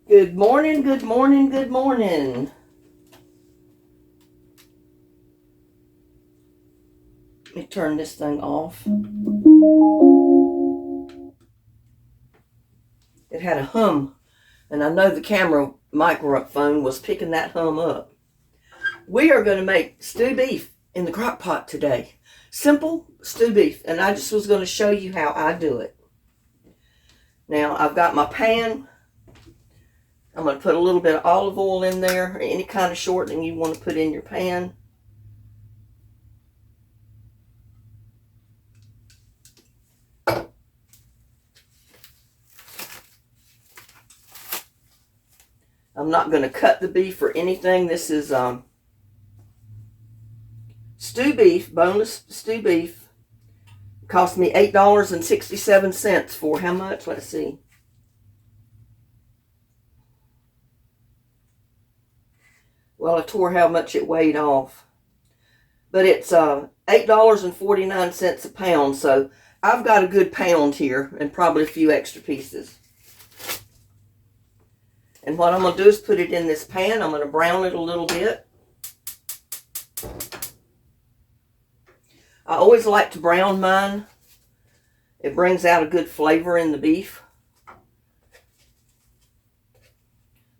Good morning, good morning, good morning. Let me turn this thing off. It had a hum, and I know the camera microphone was picking that hum up. We are going to make stew beef in the crock pot today. Simple stew beef, and I just was going to show you how I do it. Now, I've got my pan. I'm going to put a little bit of olive oil in there, or any kind of shortening you want to put in your pan. I'm not going to cut the beef or anything. This is stew beef, boneless stew beef. It cost me $8.67 for how much? Let's see. Well, I tore how much it weighed off. But it's $8.49 a pound, so I've got a good pound here and probably a few extra pieces. And what I'm going to do is put it in this pan. I'm going to brown it a little bit. I always like to brown mine. It brings out a good flavor in the beef.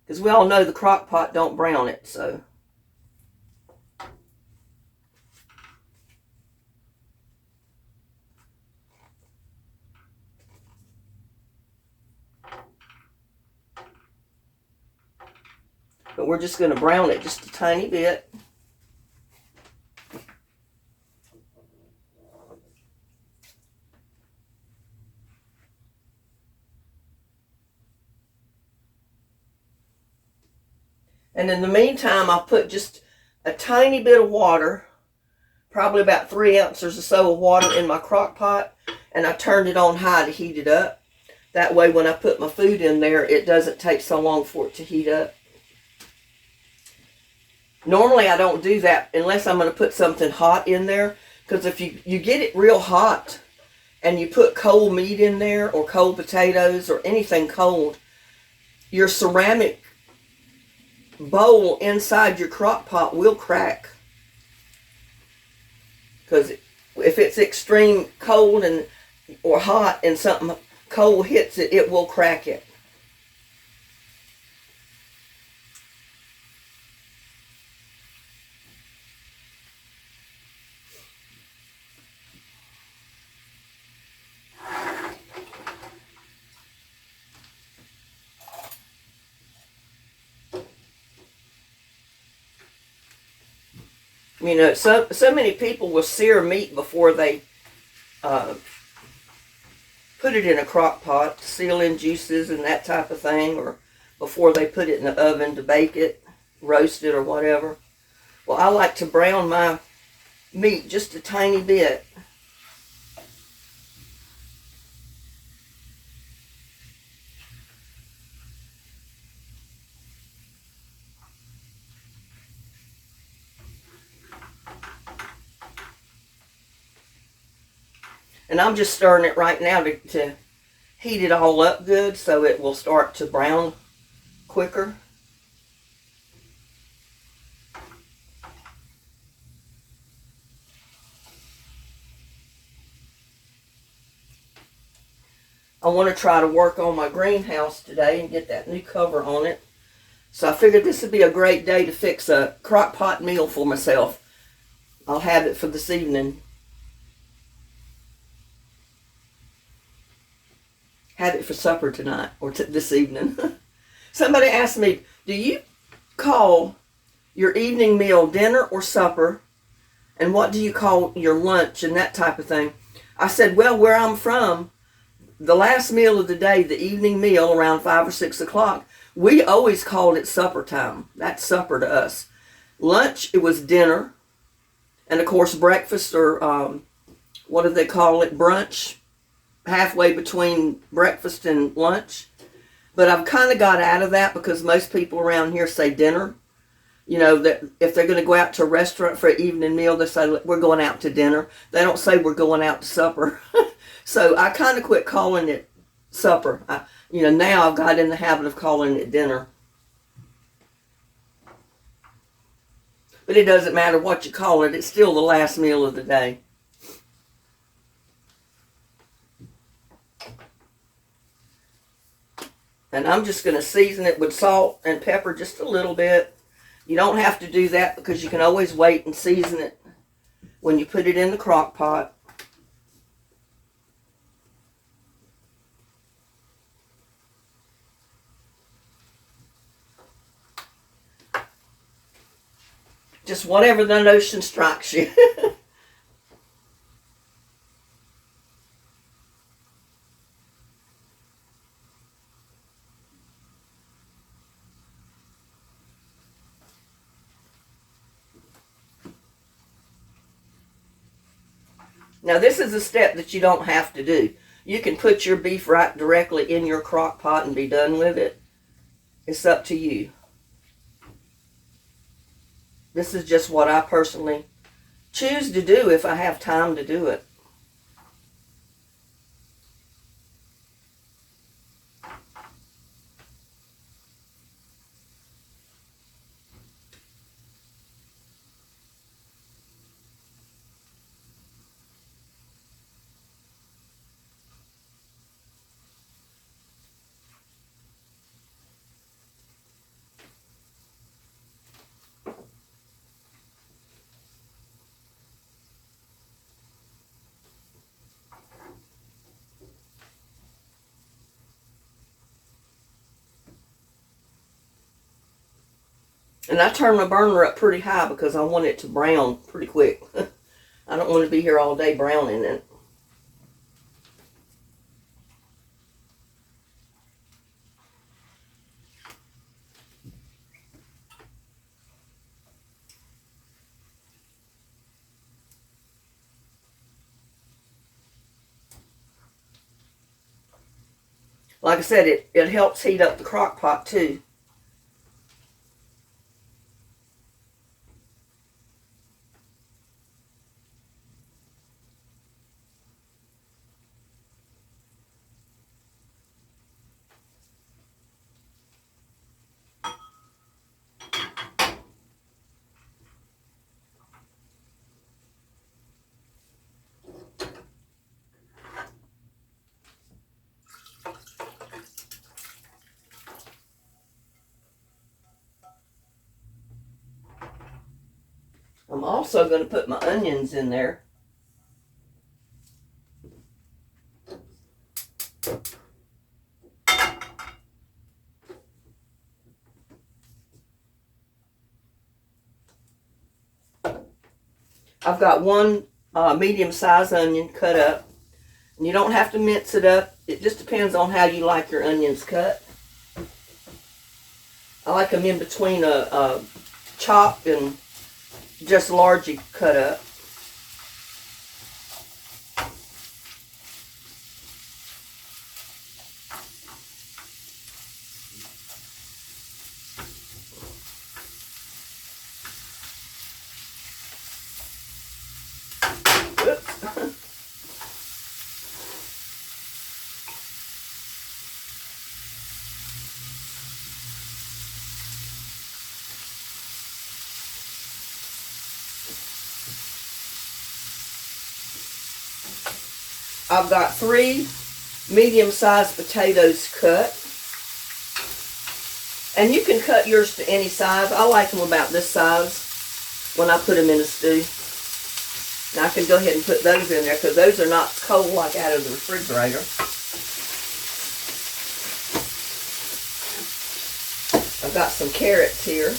Because we all know the crock pot don't brown it, so. But we're just going to brown it just a tiny bit. And in the meantime, I'll put just a tiny bit of water, probably about 3 ounces or so of water in my crock pot, and I turned it on high to heat it up. That way when I put my food in there, it doesn't take so long for it to heat up. Normally I don't do that unless I'm going to put something hot in there, because if you get it real hot and you put cold meat in there or cold potatoes or anything cold, your ceramic bowl inside your crock pot will crack. Because if it's extreme cold and or hot and something cold hits it, it will crack it. You know, so many people will sear meat before they put it in a crock pot to seal in juices and that type of thing, or before they put it in the oven to bake it, roast it, or whatever. Well, I like to brown my meat just a tiny bit. And I'm just stirring it right now to heat it all up good so it will start to brown quicker. I want to try to work on my greenhouse today and get that new cover on it. So I figured this would be a great day to fix a crock pot meal for myself. I'll have it for this evening. Have it for supper tonight or this evening. Somebody asked me, do you call your evening meal dinner or supper? And what do you call your lunch and that type of thing? I said, well, where I'm from, the last meal of the day, the evening meal around 5 or 6 o'clock, we always called it supper time. That's supper to us. Lunch, it was dinner. And of course, breakfast or what do they call it? Brunch. Halfway between breakfast and lunch. But I've kind of got out of that because most people around here say dinner. You know, that if they're going to go out to a restaurant for an evening meal, they say, we're going out to dinner. They don't say we're going out to supper. So I kind of quit calling it supper. Now I've got in the habit of calling it dinner. But it doesn't matter what you call it. It's still the last meal of the day. And I'm just going to season it with salt and pepper just a little bit. You don't have to do that because you can always wait and season it when you put it in the crock pot. Just whatever the notion strikes you. Now this is a step that you don't have to do. You can put your beef right directly in your crock pot and be done with it. It's up to you. This is just what I personally choose to do if I have time to do it. And I turn my burner up pretty high because I want it to brown pretty quick. I don't want to be here all day browning it. Like I said, it helps heat up the crock pot too. I'm also going to put my onions in there. I've got one medium-sized onion cut up. And you don't have to mince it up. It just depends on how you like your onions cut. I like them in between a chopped and just largely cut up. I've got 3 medium-sized potatoes cut. And you can cut yours to any size. I like them about this size when I put them in a stew. Now I can go ahead and put those in there because those are not cold like out of the refrigerator. I've got some carrots here.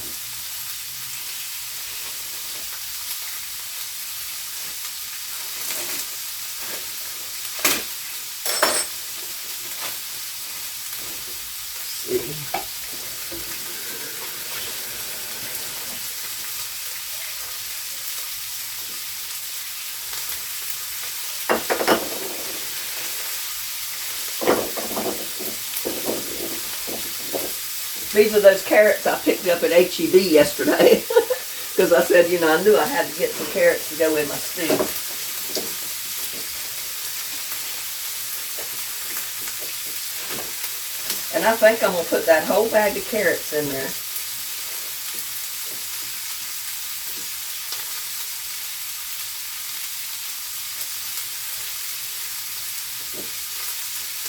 These are those carrots I picked up at H-E-B yesterday. Because I said, I knew I had to get some carrots to go in my stew. I think I'm going to put that whole bag of carrots in there.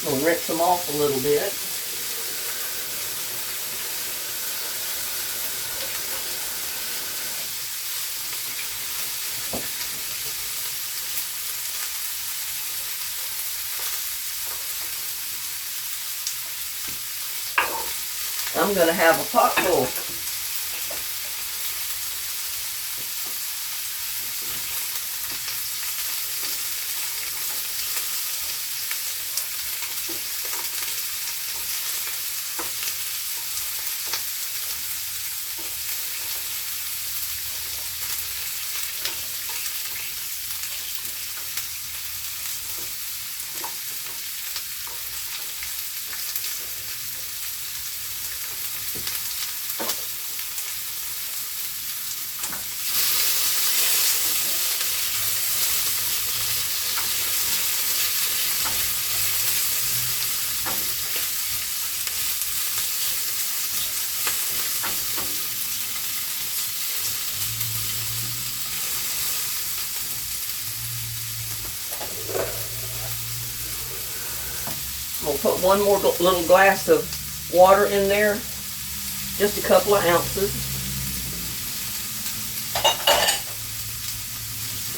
I'm going to rinse them off a little bit. I'm going to have a pot full. We'll put one more little glass of water in there, just a couple of ounces,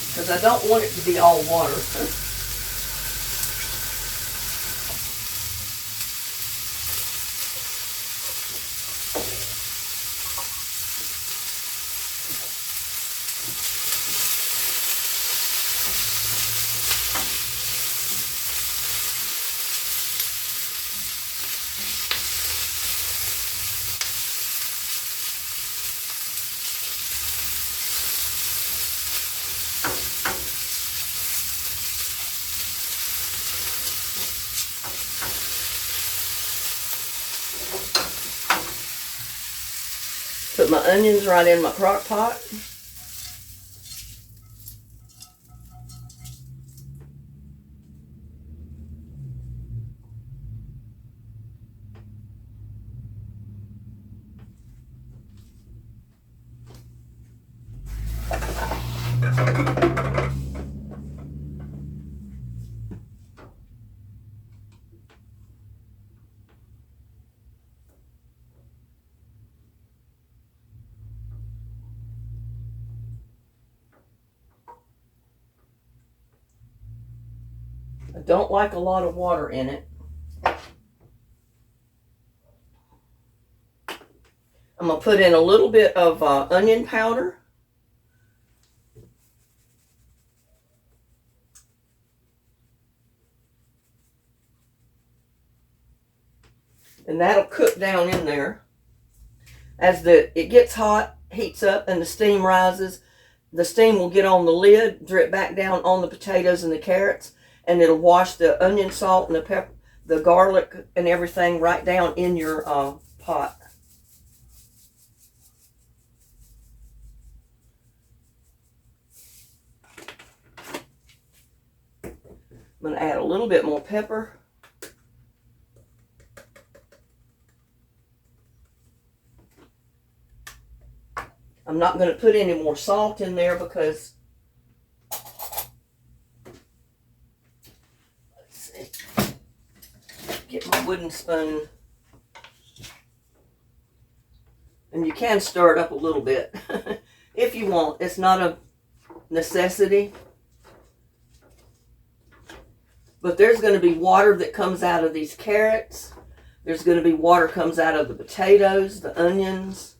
because I don't want it to be all water. Put my onions right in my crock pot. I don't like a lot of water in it. I'm going to put in a little bit of onion powder. And that'll cook down in there. As it gets hot, heats up, and the steam rises, the steam will get on the lid, drip back down on the potatoes and the carrots, and it'll wash the onion, salt, and the pepper, the garlic, and everything right down in your pot. I'm going to add a little bit more pepper. I'm not going to put any more salt in there because, let's see, get my wooden spoon. And you can stir it up a little bit if you want. It's not a necessity. But there's going to be water that comes out of these carrots. There's going to be water comes out of the potatoes, the onions.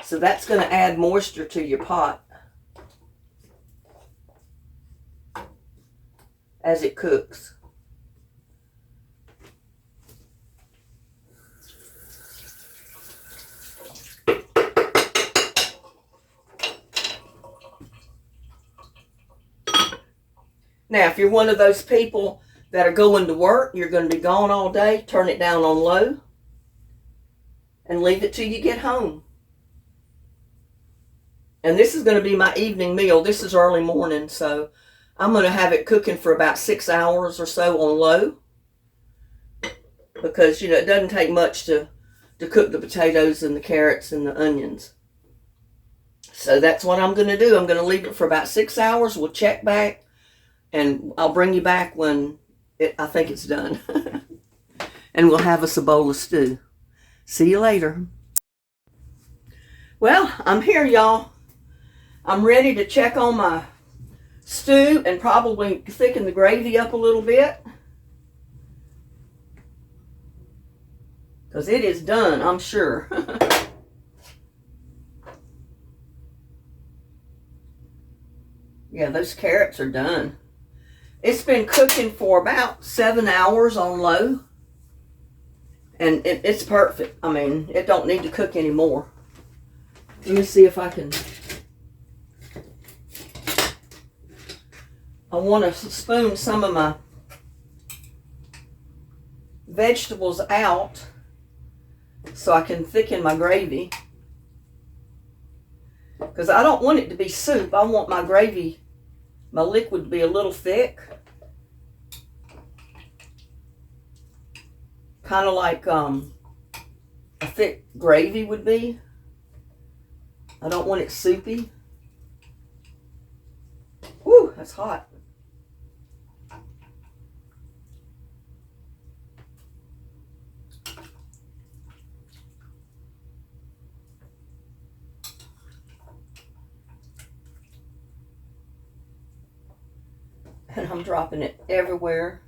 So that's going to add moisture to your pot as it cooks. Now, if you're one of those people that are going to work, you're going to be gone all day, turn it down on low and leave it till you get home. And this is going to be my evening meal. This is early morning, so I'm going to have it cooking for about 6 hours or so on low. because, you know, it doesn't take much to cook the potatoes and the carrots and the onions. So that's what I'm going to do. I'm going to leave it for about 6 hours. We'll check back, and I'll bring you back when I think it's done. And we'll have us a bowl of stew. See you later. Well, I'm here, y'all. I'm ready to check on my stew and probably thicken the gravy up a little bit, because it is done, I'm sure. Yeah, those carrots are done. It's been cooking for about 7 hours on low, and it's perfect. I mean, it don't need to cook anymore. Let me see if I can. I want to spoon some of my vegetables out so I can thicken my gravy, because I don't want it to be soup. I want my gravy, my liquid, to be a little thick, kind of like a thick gravy would be. I don't want it soupy. Whew, that's hot. And I'm dropping it everywhere.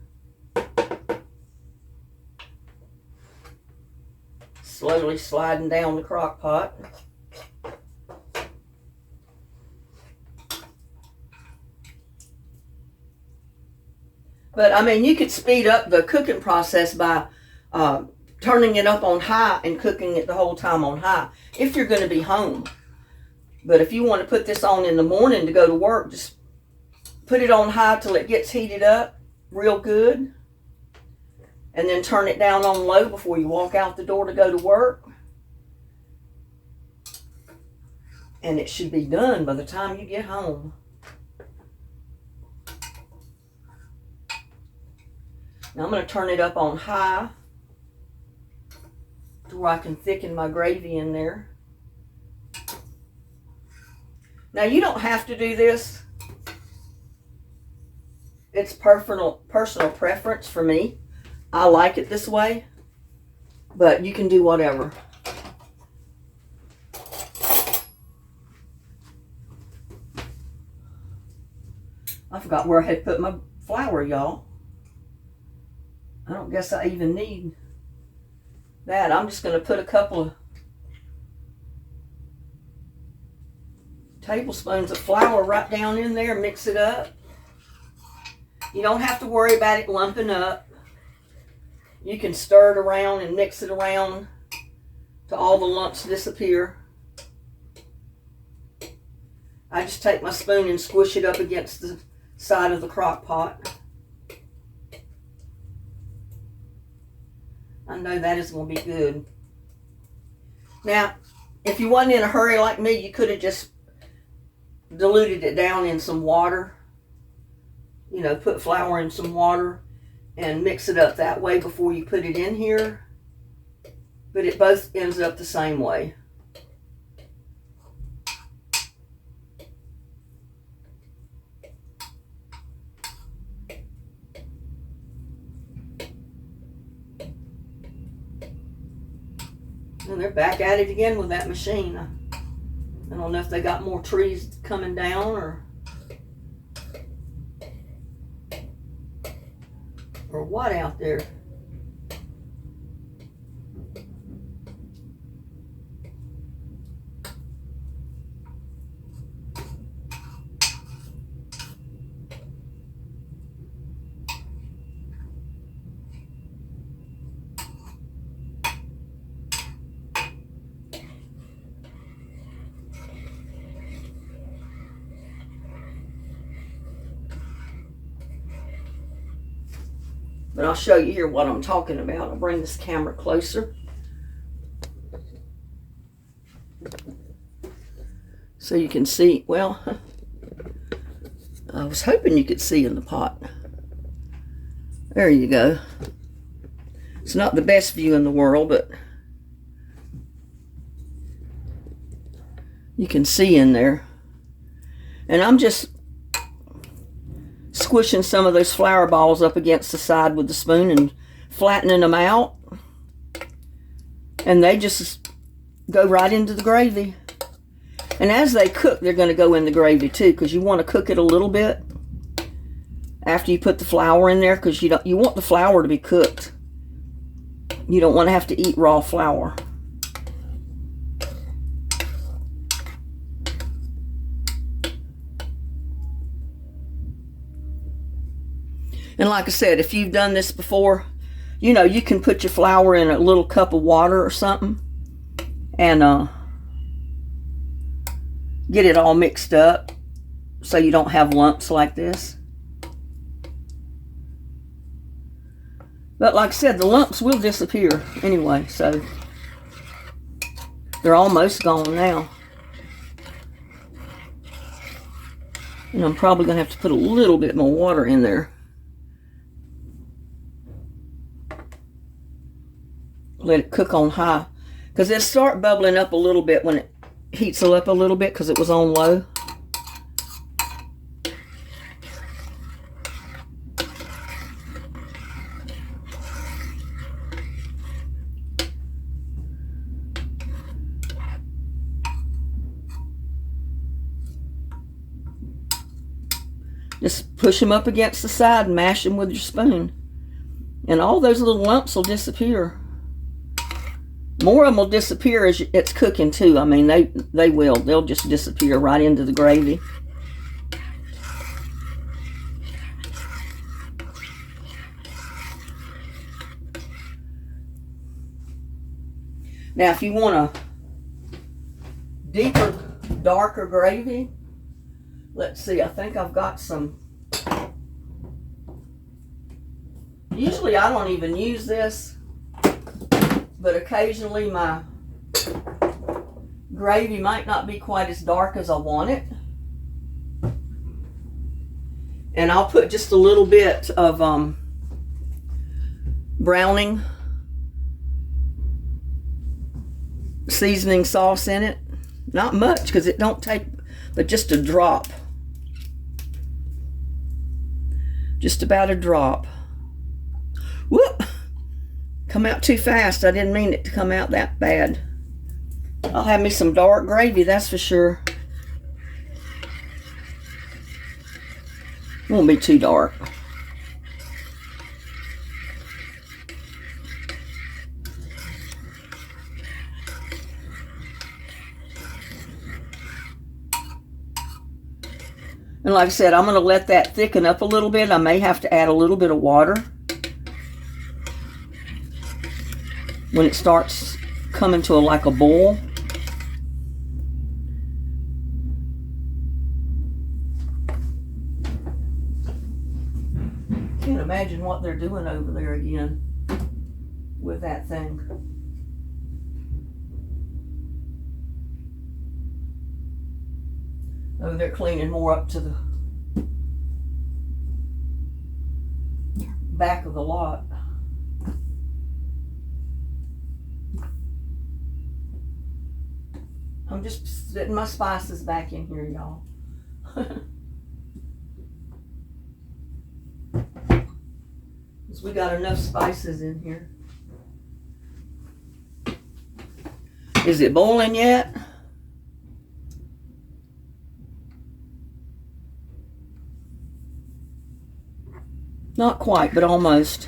Slowly sliding down the crock pot. But I mean, you could speed up the cooking process by turning it up on high and cooking it the whole time on high if you're going to be home. But if you want to put this on in the morning to go to work, just put it on high till it gets heated up real good, and then turn it down on low before you walk out the door to go to work. And it should be done by the time you get home. Now I'm going to turn it up on high to where I can thicken my gravy in there. Now you don't have to do this. It's personal preference for me. I like it this way, but you can do whatever. I forgot where I had put my flour, y'all. I don't guess I even need that. I'm just going to put a couple of tablespoons of flour right down in there, mix it up. You don't have to worry about it lumping up. You can stir it around and mix it around till all the lumps disappear. I just take my spoon and squish it up against the side of the crock pot. I know that is going to be good. Now, if you wasn't in a hurry like me, you could have just diluted it down in some water. You know, put flour in some water and mix it up that way before you put it in here. But it both ends up the same way. And they're back at it again with that machine. I don't know if they got more trees coming down or what out there. But I'll show you here what I'm talking about. I'll bring this camera closer so you can see. Well, I was hoping you could see in the pot. There you go. It's not the best view in the world, but you can see in there. And I'm just squishing some of those flour balls up against the side with the spoon and flattening them out. And they just go right into the gravy. And as they cook, they're going to go in the gravy too, because you want to cook it a little bit after you put the flour in there, because you want the flour to be cooked. You don't want to have to eat raw flour. And like I said, if you've done this before, you know, you can put your flour in a little cup of water or something and get it all mixed up so you don't have lumps like this. But like I said, the lumps will disappear anyway, so they're almost gone now. And I'm probably going to have to put a little bit more water in there. Let it cook on high, because it'll start bubbling up a little bit when it heats up a little bit, because it was on low. Just push them up against the side and mash them with your spoon, and all those little lumps will disappear. More of them will disappear as it's cooking too. I mean, they will. They'll just disappear right into the gravy. Now, if you want a deeper, darker gravy, let's see, I think I've got some. Usually I don't even use this, but occasionally my gravy might not be quite as dark as I want it. And I'll put just a little bit of browning seasoning sauce in it. Not much, because it don't take, but just a drop. Just about a drop. Whoop! Come out too fast. I didn't mean it to come out that bad. I'll have me some dark gravy, that's for sure. Won't be too dark. And like I said, I'm going to let that thicken up a little bit. I may have to add a little bit of water when it starts coming to like a boil. Can't imagine what they're doing over there again with that thing. Oh, they're cleaning more up to the back of the lot. I'm just setting my spices back in here, y'all. Because we got enough spices in here. Is it boiling yet? Not quite, but almost.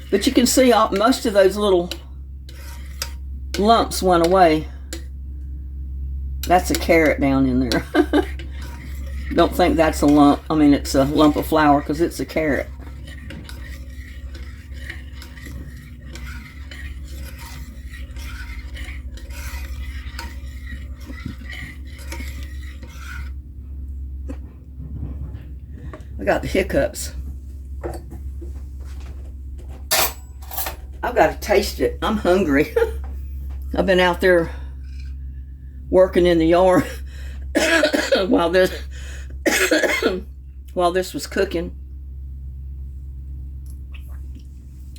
But you can see most of those little lumps went away. That's a carrot down in there. Don't think that's a lump. I mean, it's a lump of flour because it's a carrot. I got the hiccups. I've got to taste it. I'm hungry. I've been out there working in the yard while this while this was cooking.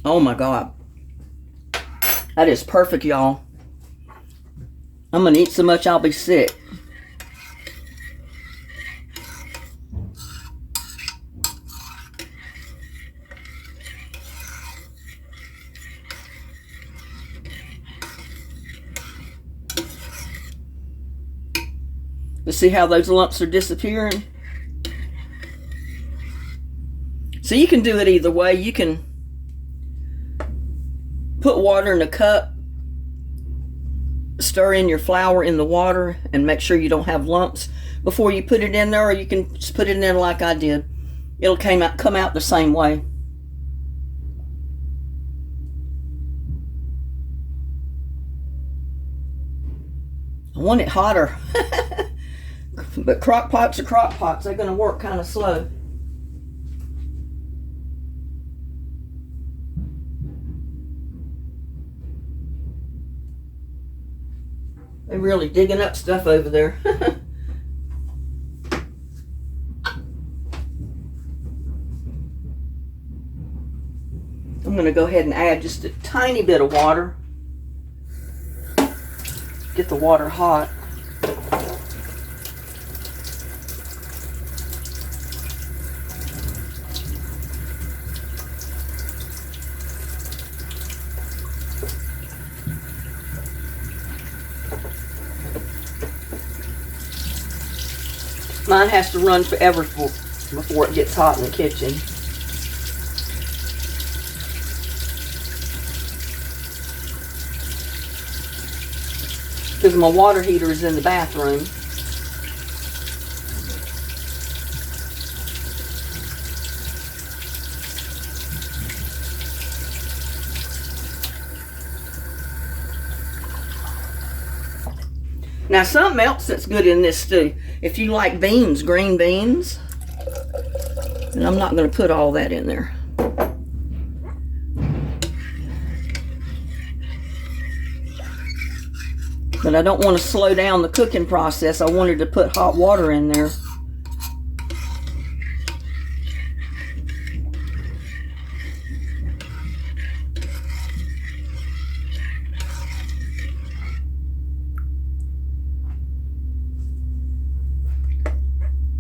Oh my God. That is perfect, y'all. I'm gonna eat so much I'll be sick. You see how those lumps are disappearing? So you can do it either way. You can put water in a cup, stir in your flour in the water, and make sure you don't have lumps before you put it in there, or you can just put it in there like I did. It'll come out the same way. I want it hotter. But crock pots are crock pots. They're going to work kind of slow. They're really digging up stuff over there. I'm going to go ahead and add just a tiny bit of water. Get the water hot. Mine has to run forever before it gets hot in the kitchen. Because my water heater is in the bathroom. Now something else that's good in this stew, if you like beans, green beans, and I'm not going to put all that in there. But I don't want to slow down the cooking process. I wanted to put hot water in there.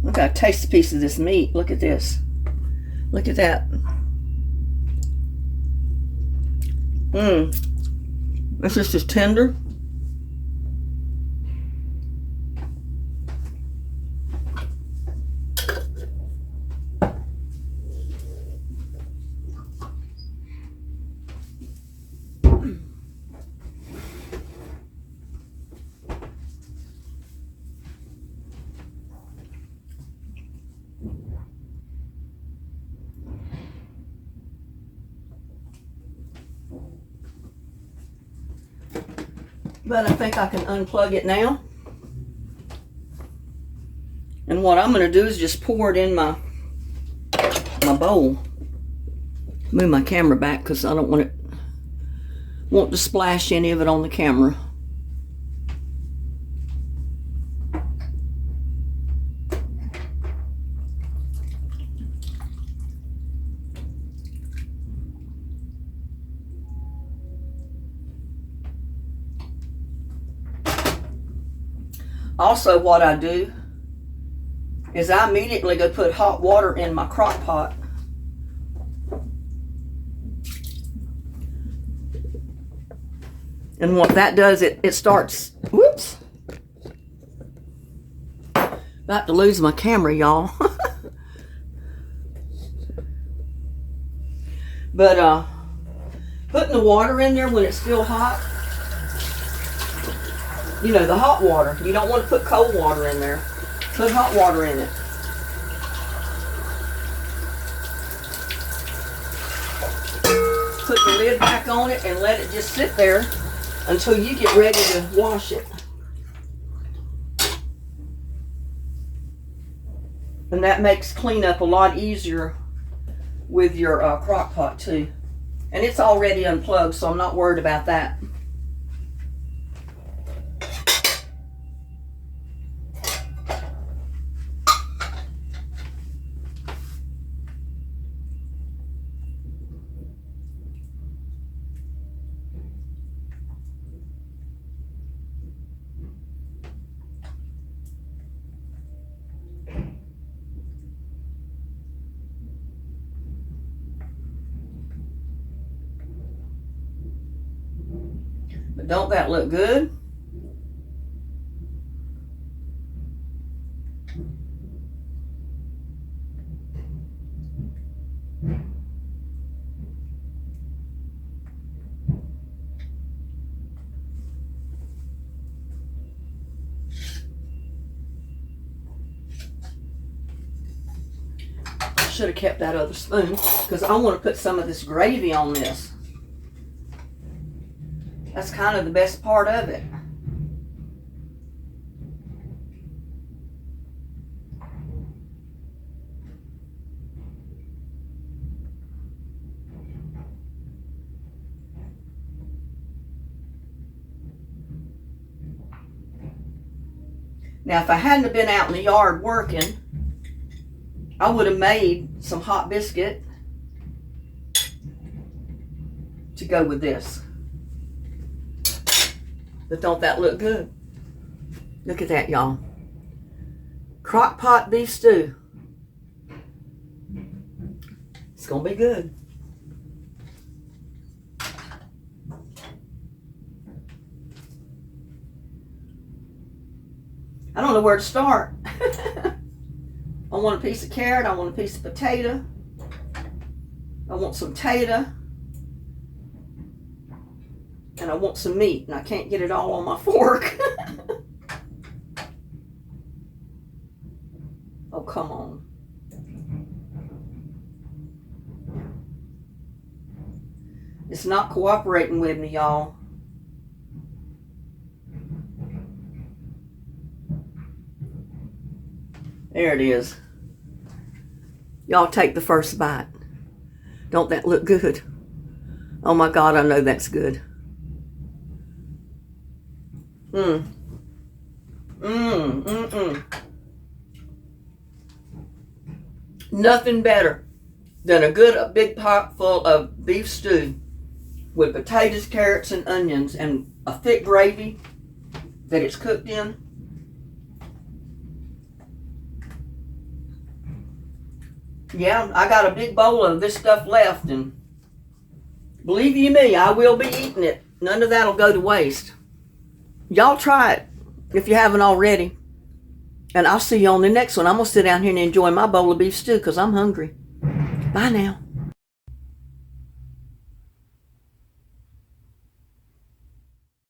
I gotta taste a piece of this meat. Look at this. Look at that. This is just tender. But I think I can unplug it now. And what I'm going to do is just pour it in my bowl. Move my camera back because I don't want to splash any of it on the camera. Also, what I do is I immediately go put hot water in my crock pot. And what that does, it starts, whoops. About to lose my camera, y'all. But putting the water in there when it's still hot, you know, the hot water. You don't want to put cold water in there. Put hot water in it. Put the lid back on it and let it just sit there until you get ready to wash it. And that makes cleanup a lot easier with your crock pot too. And it's already unplugged, so I'm not worried about that. But don't that look good? Should have kept that other spoon because I want to put some of this gravy on this. That's kind of the best part of it. Now, if I hadn't have been out in the yard working, I would have made some hot biscuit to go with this. But don't that look good? Look at that, y'all. Crockpot beef stew. It's gonna be good. I don't know where to start. I want a piece of carrot. I want a piece of potato. I want some tater. And I want some meat. And I can't get it all on my fork. Oh, come on. It's not cooperating with me, y'all. There it is. Y'all take the first bite. Don't that look good? Oh my God, I know that's good. Nothing better than a big pot full of beef stew with potatoes, carrots, and onions and a thick gravy that it's cooked in. Yeah, I got a big bowl of this stuff left, and believe you me, I will be eating it. None of that'll go to waste. Y'all try it if you haven't already. And I'll see you on the next one. I'm going to sit down here and enjoy my bowl of beef stew because I'm hungry. Bye now.